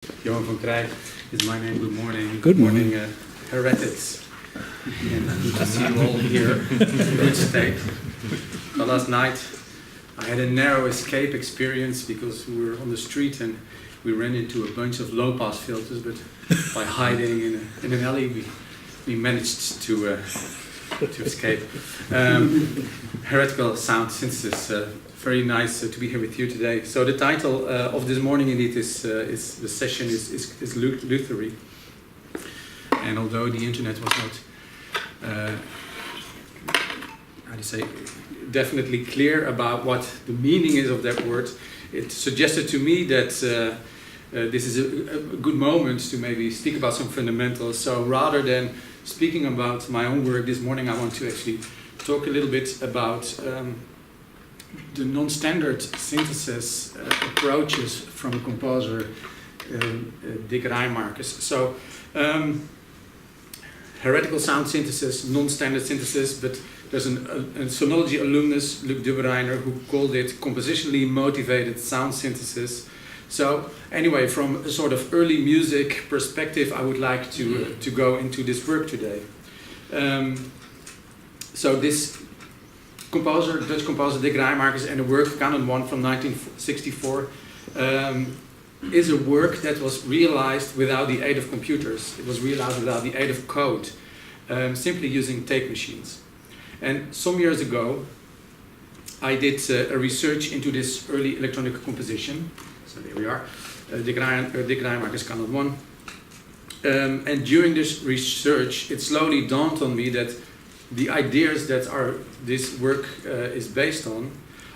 Johan van Kreij is my name. Good morning. Good morning. Heretics. And good to see you all here in good state. So last night I had a narrow escape experience because we were on the street and we ran into a bunch of low-pass filters, but by hiding in an alley we managed to escape. Heretical sound synthesis. Very nice to be here with you today. So the title of this morning indeed is the session is Luthery. And although the internet was not, how do you say, definitely clear about what the meaning is of that word, it suggested to me that this is a good moment to maybe speak about some fundamentals. So rather than speaking about my own work this morning, I want to actually talk a little bit about the non-standard synthesis approaches from a composer, Dick Rijmarkers. So, heretical sound synthesis, non-standard synthesis, but there's a sonology alumnus, Luc Dubbereiner, who called it compositionally motivated sound synthesis. So, anyway, from a sort of early music perspective, I would like to go into this work today. So this Dutch composer Dick Rijmarkers and the work Canon 1 from 1964 is a work that was realized without the aid of computers. It was realized without the aid of code, simply using tape machines. And some years ago, I did a research into this early electronic composition. So there we are, Dick Rijmarkers Canon 1. And during this research, it slowly dawned on me that the ideas that this work is based on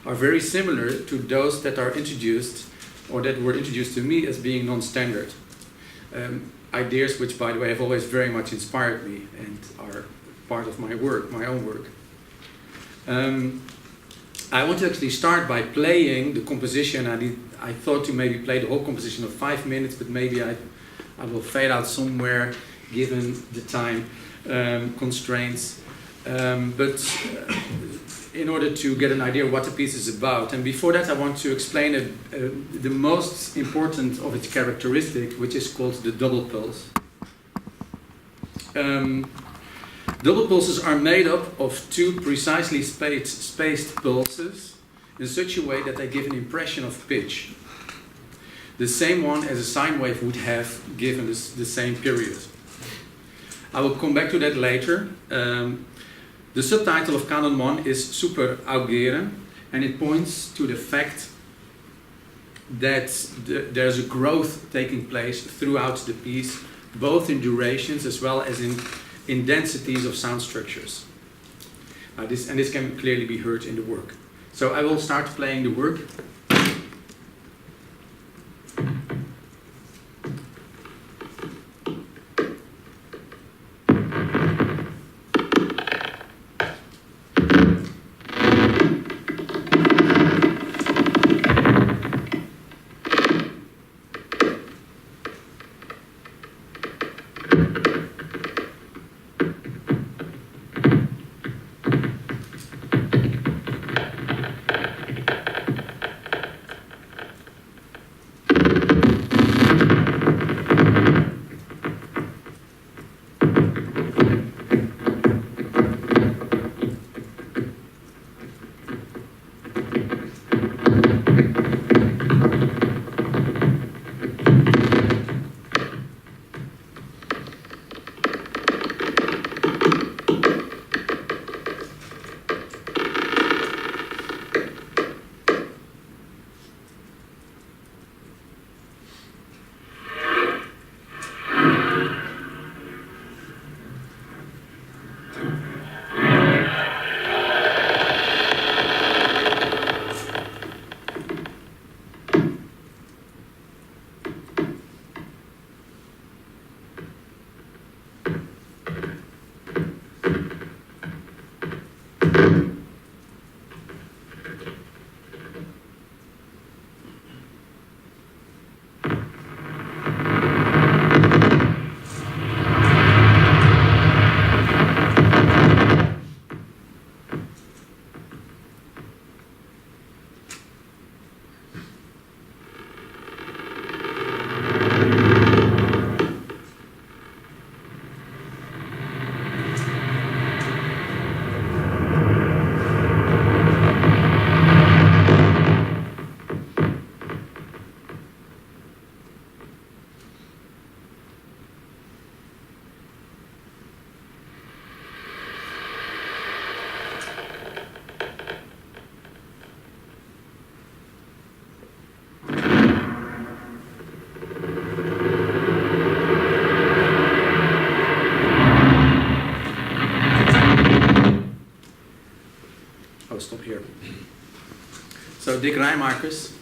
are very similar to those that are introduced or that were introduced to me as being non-standard. Ideas which, by the way, have always very much inspired me and are part of my work, my own work. I want to actually start by playing the composition. I thought to maybe play the whole composition of 5 minutes, but maybe I will fade out somewhere given the time constraints. But in order to get an idea of what the piece is about, and before that I want to explain the most important of its characteristic, which is called the double pulse. Double pulses are made up of two precisely spaced pulses in such a way that they give an impression of pitch. The same one as a sine wave would have given the same period. I will come back to that later. The subtitle of Canon 1 is Super Augere, and it points to the fact that there's a growth taking place throughout the piece, both in durations as well as in densities of sound structures. This can clearly be heard in the work. So I will start playing the work. Dick Rijmakers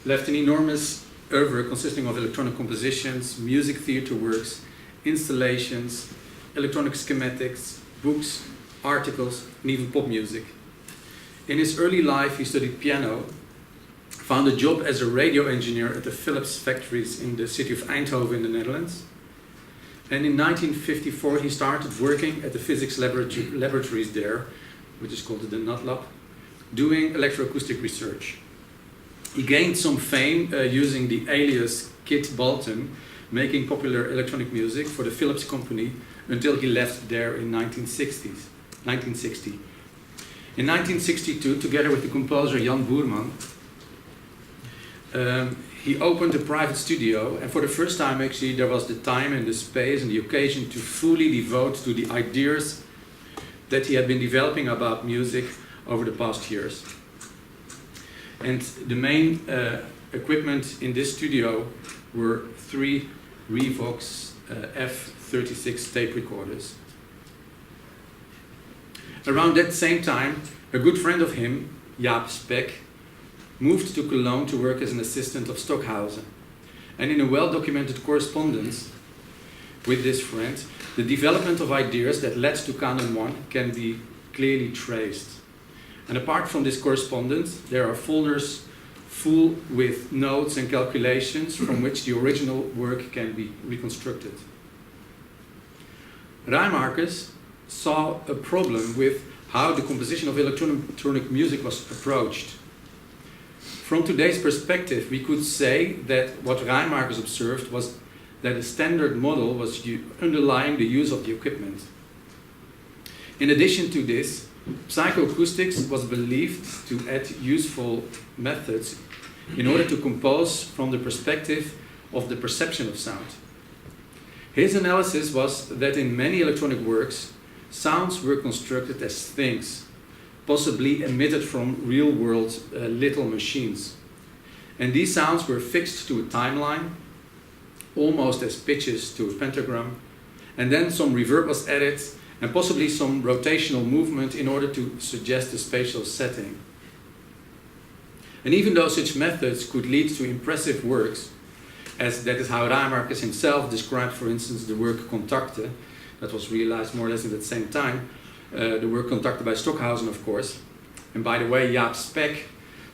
left an enormous oeuvre consisting of electronic compositions, music theater works, installations, electronic schematics, books, articles, and even pop music. In his early life, he studied piano, found a job as a radio engineer at the Philips factories in the city of Eindhoven in the Netherlands. And in 1954, he started working at the physics laboratories there, which is called the Nat Lab, doing electroacoustic research. He gained some fame using the alias Kit Bolton, making popular electronic music for the Philips company until he left there in 1960. In 1962, together with the composer Jan Boerman, he opened a private studio, and for the first time actually there was the time and the space and the occasion to fully devote to the ideas that he had been developing about music over the past years. And the main equipment in this studio were 3 Revox F36 tape recorders. Around that same time, a good friend of him, Jaap Spek, moved to Cologne to work as an assistant of Stockhausen. And in a well-documented correspondence with this friend, the development of ideas that led to Canon 1 can be clearly traced. And apart from this correspondence, there are folders full with notes and calculations from which the original work can be reconstructed. Rijmakers saw a problem with how the composition of electronic music was approached. From today's perspective, we could say that what Rijmakers observed was that a standard model was underlying the use of the equipment. In addition to this, psychoacoustics was believed to add useful methods in order to compose from the perspective of the perception of sound. His analysis was that in many electronic works, sounds were constructed as things, possibly emitted from real-world little machines. And these sounds were fixed to a timeline, almost as pitches to a pentagram, and then some reverb was added, and possibly some rotational movement in order to suggest a spatial setting. And even though such methods could lead to impressive works, as that is how Rijmakers himself described, for instance, the work Contacte, that was realized more or less at the same time, the work Contacte by Stockhausen, of course. And by the way, Jaap Spek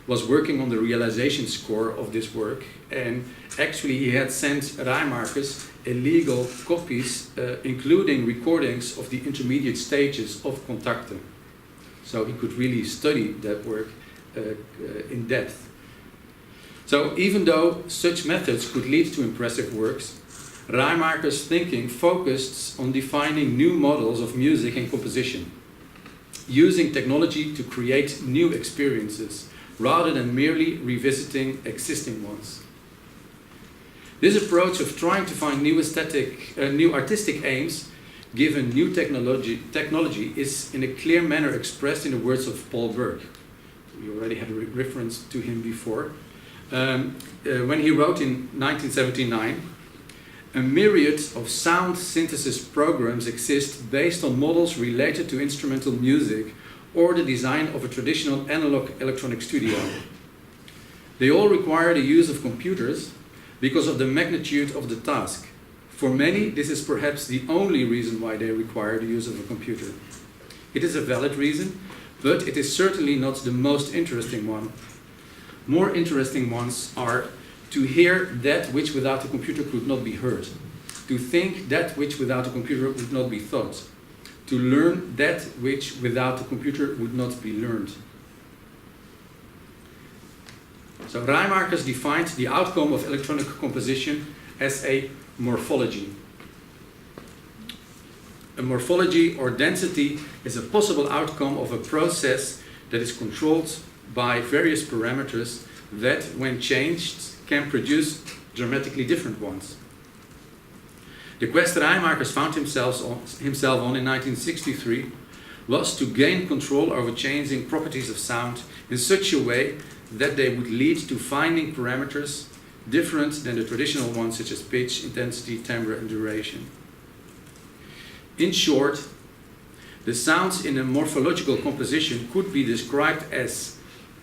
was working on the realization score of this work, and actually he had sent Rijmakers illegal copies, including recordings of the intermediate stages of Contacte. So he could really study that work in depth. So even though such methods could lead to impressive works, Rijmakers' thinking focused on defining new models of music and composition, using technology to create new experiences rather than merely revisiting existing ones. This approach of trying to find new artistic aims given new technology is in a clear manner expressed in the words of Paul Berg. We already had a reference to him before. When he wrote in 1979, a myriad of sound synthesis programs exist based on models related to instrumental music or the design of a traditional analog electronic studio. They all require the use of computers because of the magnitude of the task. For many, this is perhaps the only reason why they require the use of a computer. It is a valid reason, but it is certainly not the most interesting one. More interesting ones are to hear that which without a computer could not be heard, to think that which without a computer would not be thought, to learn that which without a computer would not be learned. So Rijmakers defined the outcome of electronic composition as a morphology. A morphology or density is a possible outcome of a process that is controlled by various parameters that, when changed, can produce dramatically different ones. The quest Rijmakers found himself on in 1963 was to gain control over changing properties of sound in such a way that they would lead to finding parameters different than the traditional ones such as pitch, intensity, timbre, and duration. In short, the sounds in a morphological composition could be described as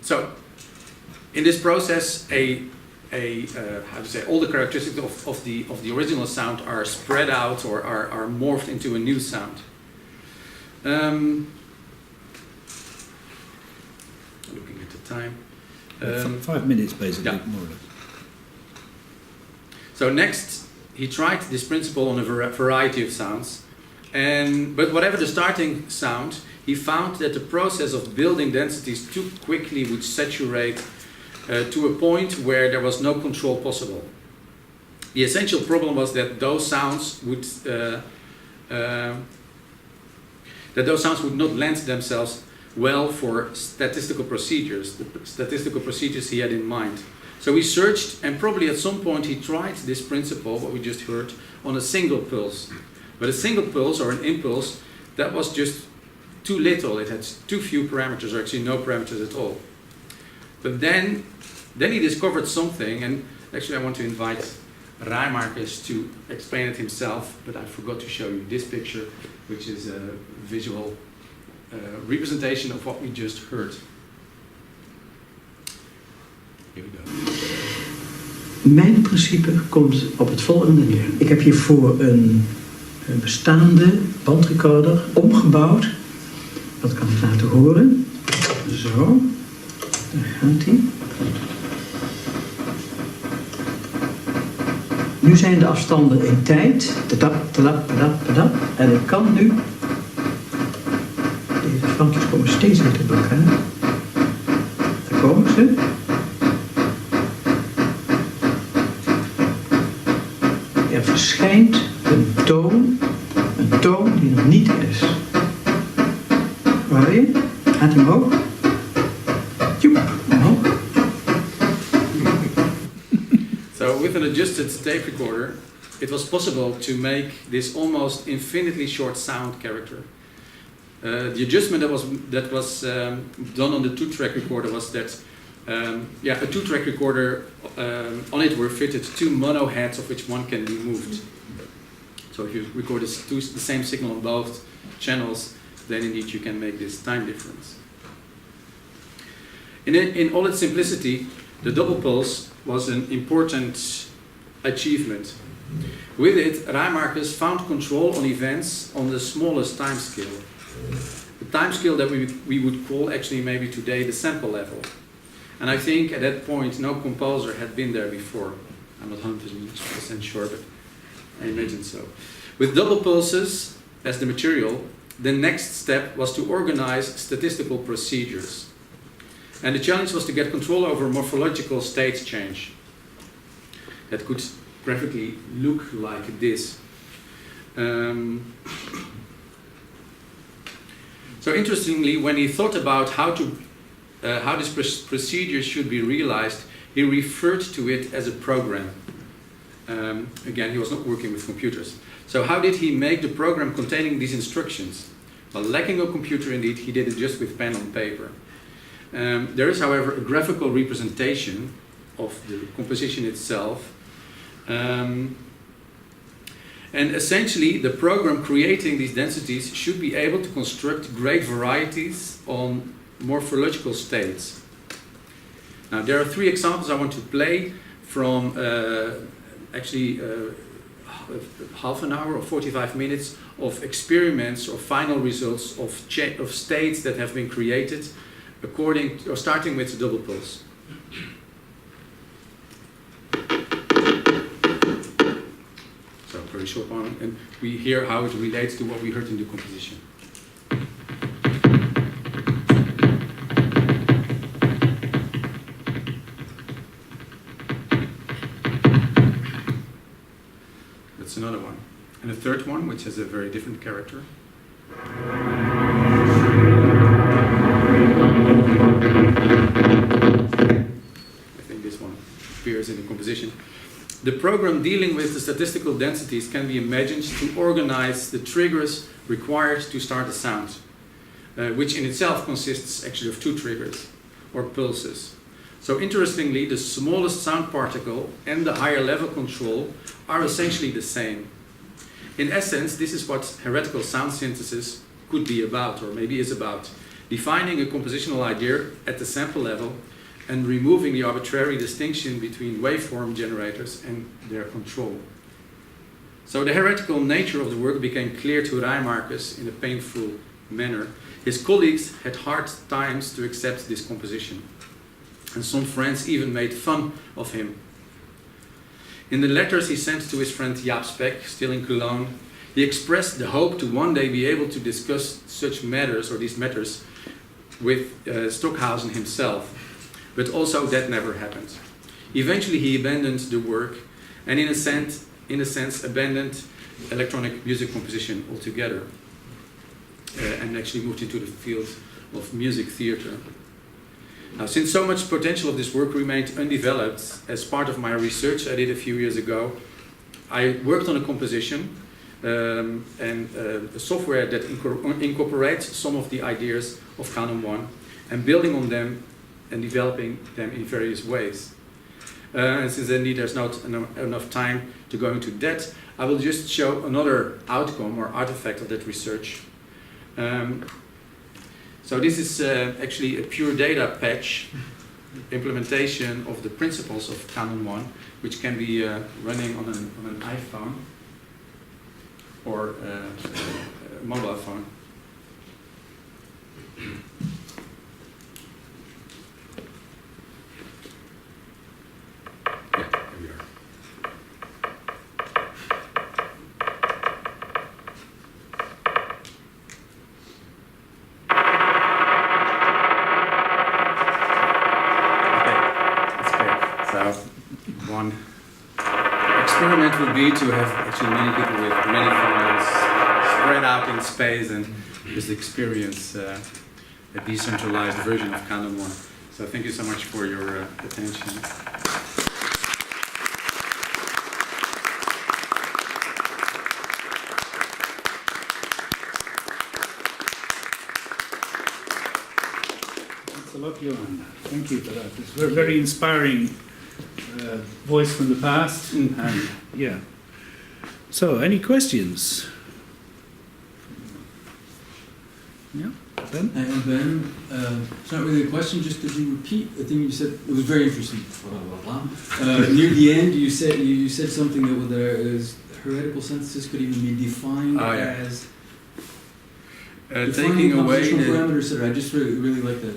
So, in this process, how to say, all the characteristics of the original sound are spread out or are morphed into a new sound. Looking at the time. 5 minutes, basically, yeah. more or less. So next, he tried this principle on a variety of sounds, but whatever the starting sound, he found that the process of building densities too quickly would saturate to a point where there was no control possible. The essential problem was that those sounds would not lend themselves well for statistical procedures, the statistical procedures he had in mind. So he searched, and probably at some point he tried this principle, what we just heard, on a single pulse. But a single pulse or an impulse, that was just too little. It had too few parameters, or actually no parameters at all. But then he discovered something, and actually I want to invite Rijmarcus to explain it himself, but I forgot to show you this picture, which is a visual representation of what we just heard. Here we go. Mijn principe komt op het volgende neer. Ik heb hiervoor een bestaande bandrecorder omgebouwd. Dat kan ik laten horen. Zo, daar gaat hij. Nu zijn de afstanden in tijd. Tadap, tadap, tadap, tadap. En ik kan nu... Deze vlankjes komen steeds weer bij elkaar. Daar komen ze. Er verschijnt een toon die nog niet is. Waar je? Gaat hij omhoog? Joep, omhoog. So with an adjusted tape recorder, it was possible to make this almost infinitely short sound character. The adjustment that was done on the 2-track recorder was that a 2-track recorder, on it were fitted 2 mono heads of which one can be moved. So if you record the same signal on both channels, then indeed you can make this time difference. In all its simplicity, the double pulse was an important achievement. With it, Rijmakers found control on events on the smallest time scale. The time scale that we would call actually maybe today the sample level. And I think at that point no composer had been there before. I'm not 100% sure, but I imagine so. With double pulses as the material, the next step was to organize statistical procedures. And the challenge was to get control over morphological state change that could graphically look like this. So interestingly, when he thought about how this procedure should be realized, he referred to it as a program. Again, he was not working with computers. So how did he make the program containing these instructions? Well, lacking a computer indeed, he did it just with pen on paper. There is, however, a graphical representation of the composition itself. And essentially, the program creating these densities should be able to construct great varieties on morphological states. Now, there are 3 examples I want to play from half an hour or 45 minutes of experiments or final results of states that have been created starting with the double pulse. So, very short one, and we hear how it relates to what we heard in the composition. That's another one. And a third one, which has a very different character. I think this one appears in the composition. The program dealing with the statistical densities can be imagined to organize the triggers required to start a sound, which in itself consists actually of 2 triggers, or pulses. So interestingly, the smallest sound particle and the higher level control are essentially the same. In essence, this is what heretical sound synthesis could be about, or maybe is about. Defining a compositional idea at the sample level and removing the arbitrary distinction between waveform generators and their control. So the heretical nature of the work became clear to Rijmakers in a painful manner. His colleagues had hard times to accept this composition, and some friends even made fun of him. In the letters he sent to his friend Jaap Spek, still in Cologne, he expressed the hope to one day be able to discuss such matters, or these matters, with Stockhausen himself. But also that never happened. Eventually he abandoned the work and in a sense abandoned electronic music composition altogether and actually moved into the field of music theater. Now, since so much potential of this work remained undeveloped, as part of my research I did a few years ago, I worked on a composition and a software that incorporates some of the ideas of Canon 1 and building on them and developing them in various ways. And since indeed there's not enough time to go into that, I will just show another outcome or artifact of that research. So this is actually a pure data patch implementation of the principles of Canon 1, which can be running on an iPhone or a mobile phone. One experiment would be to have actually many people with many phones spread out in space and just experience a decentralized version of Canon 1. So thank you so much for your attention. Thanks a lot, Johan. Thank you for that. It's very, very inspiring voice from the past, and yeah, So, any questions? Yeah, Ben? And then, it's not really a question, just did you repeat a thing you said? It was very interesting. Blah, blah, blah. Near the end, you said something that there is heretical synthesis could even be defined as taking away parameters. I just really like that.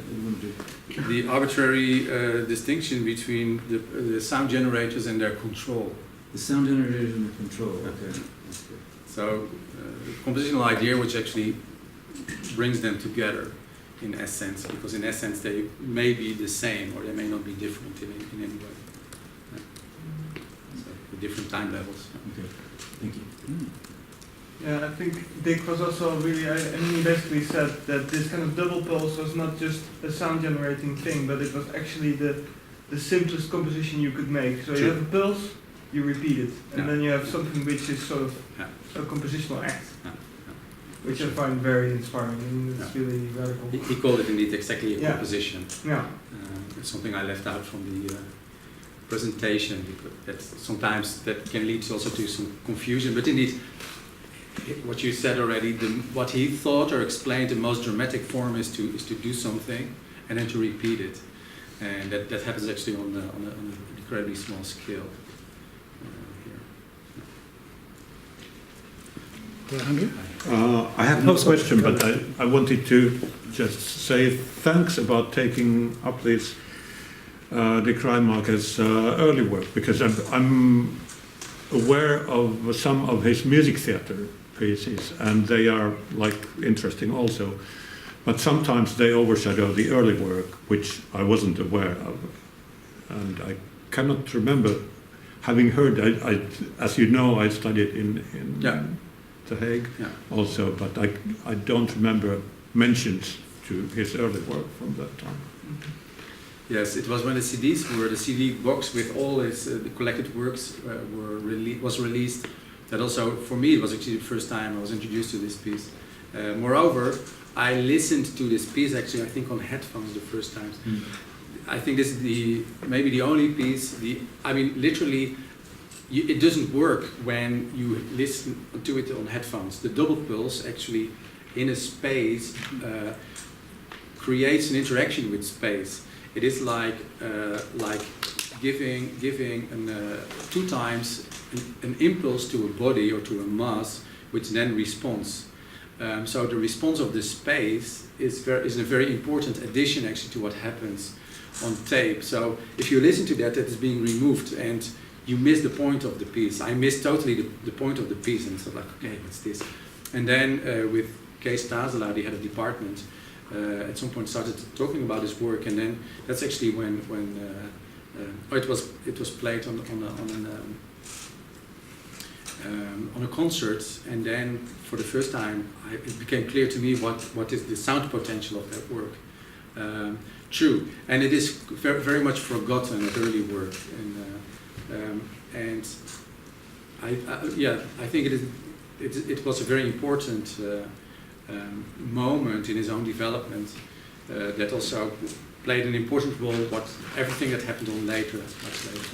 The arbitrary distinction between the sound generators and their control. The sound generators and the control. Okay. So, the compositional idea, which actually brings them together in essence, because in essence they may be the same or they may not be different in any way. So, with different time levels. Okay, thank you. Yeah, I think Dick was also really, he basically said that this kind of double pulse was not just a sound generating thing, but it was actually the simplest composition you could make. So you have a pulse, you repeat it, and then you have something which is sort of a compositional act. Which I find very inspiring. I mean, it's really radical. He called it indeed exactly a composition. Yeah. It's something I left out from the presentation, because sometimes that can lead also to some confusion. But indeed, what you said already, what he thought or explained, the most dramatic form is to do something and then to repeat it, and that happens actually on an incredibly small scale. I have no question, but I wanted to just say thanks about taking up this De Kruijmaker's early work, because I'm aware of some of his music theater pieces, and they are interesting also, but sometimes they overshadow the early work, which I wasn't aware of, and I cannot remember having heard. As you know, I studied in The Hague also, but I don't remember mentions to his early work from that time. Yes, it was when the CDs were, the CD box with all his the collected works was released, that also for me it was actually the first time I was introduced to this piece. Moreover, I listened to this piece actually I think on headphones the first time. I think this is maybe the only piece, I mean literally it doesn't work when you listen to it on headphones. The double pulse actually in a space creates an interaction with space. It is like giving two times an impulse to a body or to a mass, which then responds. So the response of the space is a very important addition actually to what happens on tape. So if you listen to that is being removed and you miss the point of the piece. I missed totally the point of the piece, and so okay, what's this? And then with Kees Tazela, the head of department, at some point started talking about his work, and then that's actually when it was played on a concert, and then for the first time it became clear to me what is the sound potential of that work. True, and it is very much forgotten at early work, and I think it was a very important moment in his own development that also played an important role. Everything that happened on later, much later.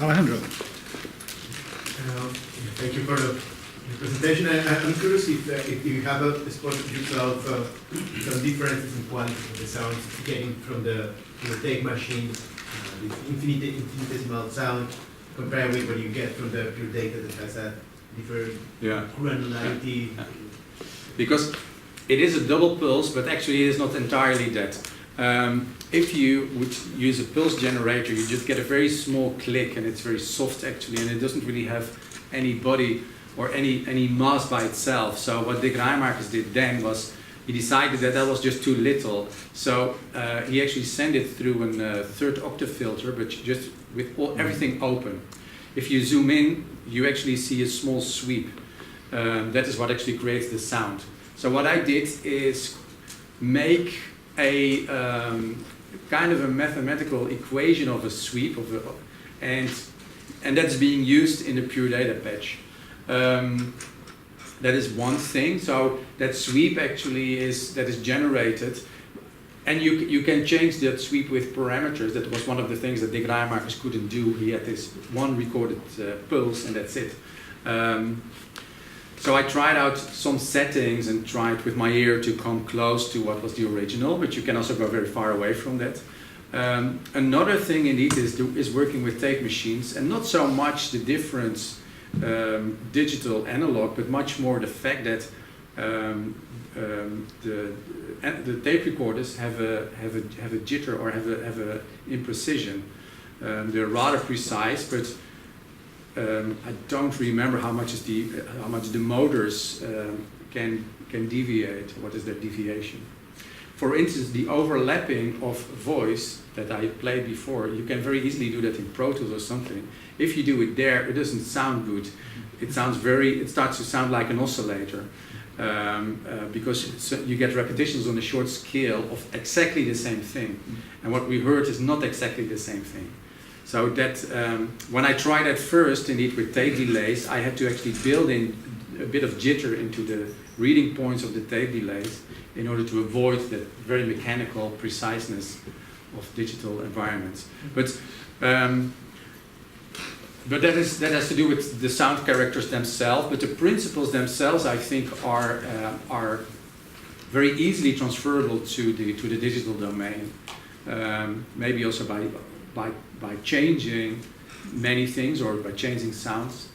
Alejandro. Thank you for the presentation. I'm curious if you have spotted yourself some differences in quality of the sounds getting from the tape machine, the infinitesimal sound, compared with what you get from the pure data that has a different granularity. Because it is a double pulse, but actually it is not entirely that. If you would use a pulse generator, you just get a very small click, and it's very soft actually, and it doesn't really have any body or any mass by itself. So what De Kruijmakers did then was he decided that was just too little. So he actually sent it through a third octave filter, but just with everything open. If you zoom in, you actually see a small sweep. That is what actually creates the sound. So what I did is make a kind of a mathematical equation of a sweep and that's being used in the pure data patch. That is one thing. So that sweep actually is generated And you can change that sweep with parameters. That was one of the things that Dick Rijmakers couldn't do. He had this one recorded pulse and that's it. So I tried out some settings and tried with my ear to come close to what was the original, but you can also go very far away from that. Another thing indeed is working with tape machines, and not so much the difference digital analog, but much more the fact that the tape recorders have a jitter or have a imprecision. They're rather precise, but I don't remember how much the motors can deviate. What is their deviation? For instance, the overlapping of voice that I played before, you can very easily do that in Pro Tools or something. If you do it there, it doesn't sound good. It starts to sound like an oscillator. Because you get repetitions on a short scale of exactly the same thing, and what we heard is not exactly the same thing. So that when I tried at first, indeed with tape delays, I had to actually build in a bit of jitter into the reading points of the tape delays in order to avoid that very mechanical preciseness of digital environments. But that has to do with the sound characters themselves. But the principles themselves, I think, are very easily transferable to the digital domain. Maybe also by changing many things or by changing sounds.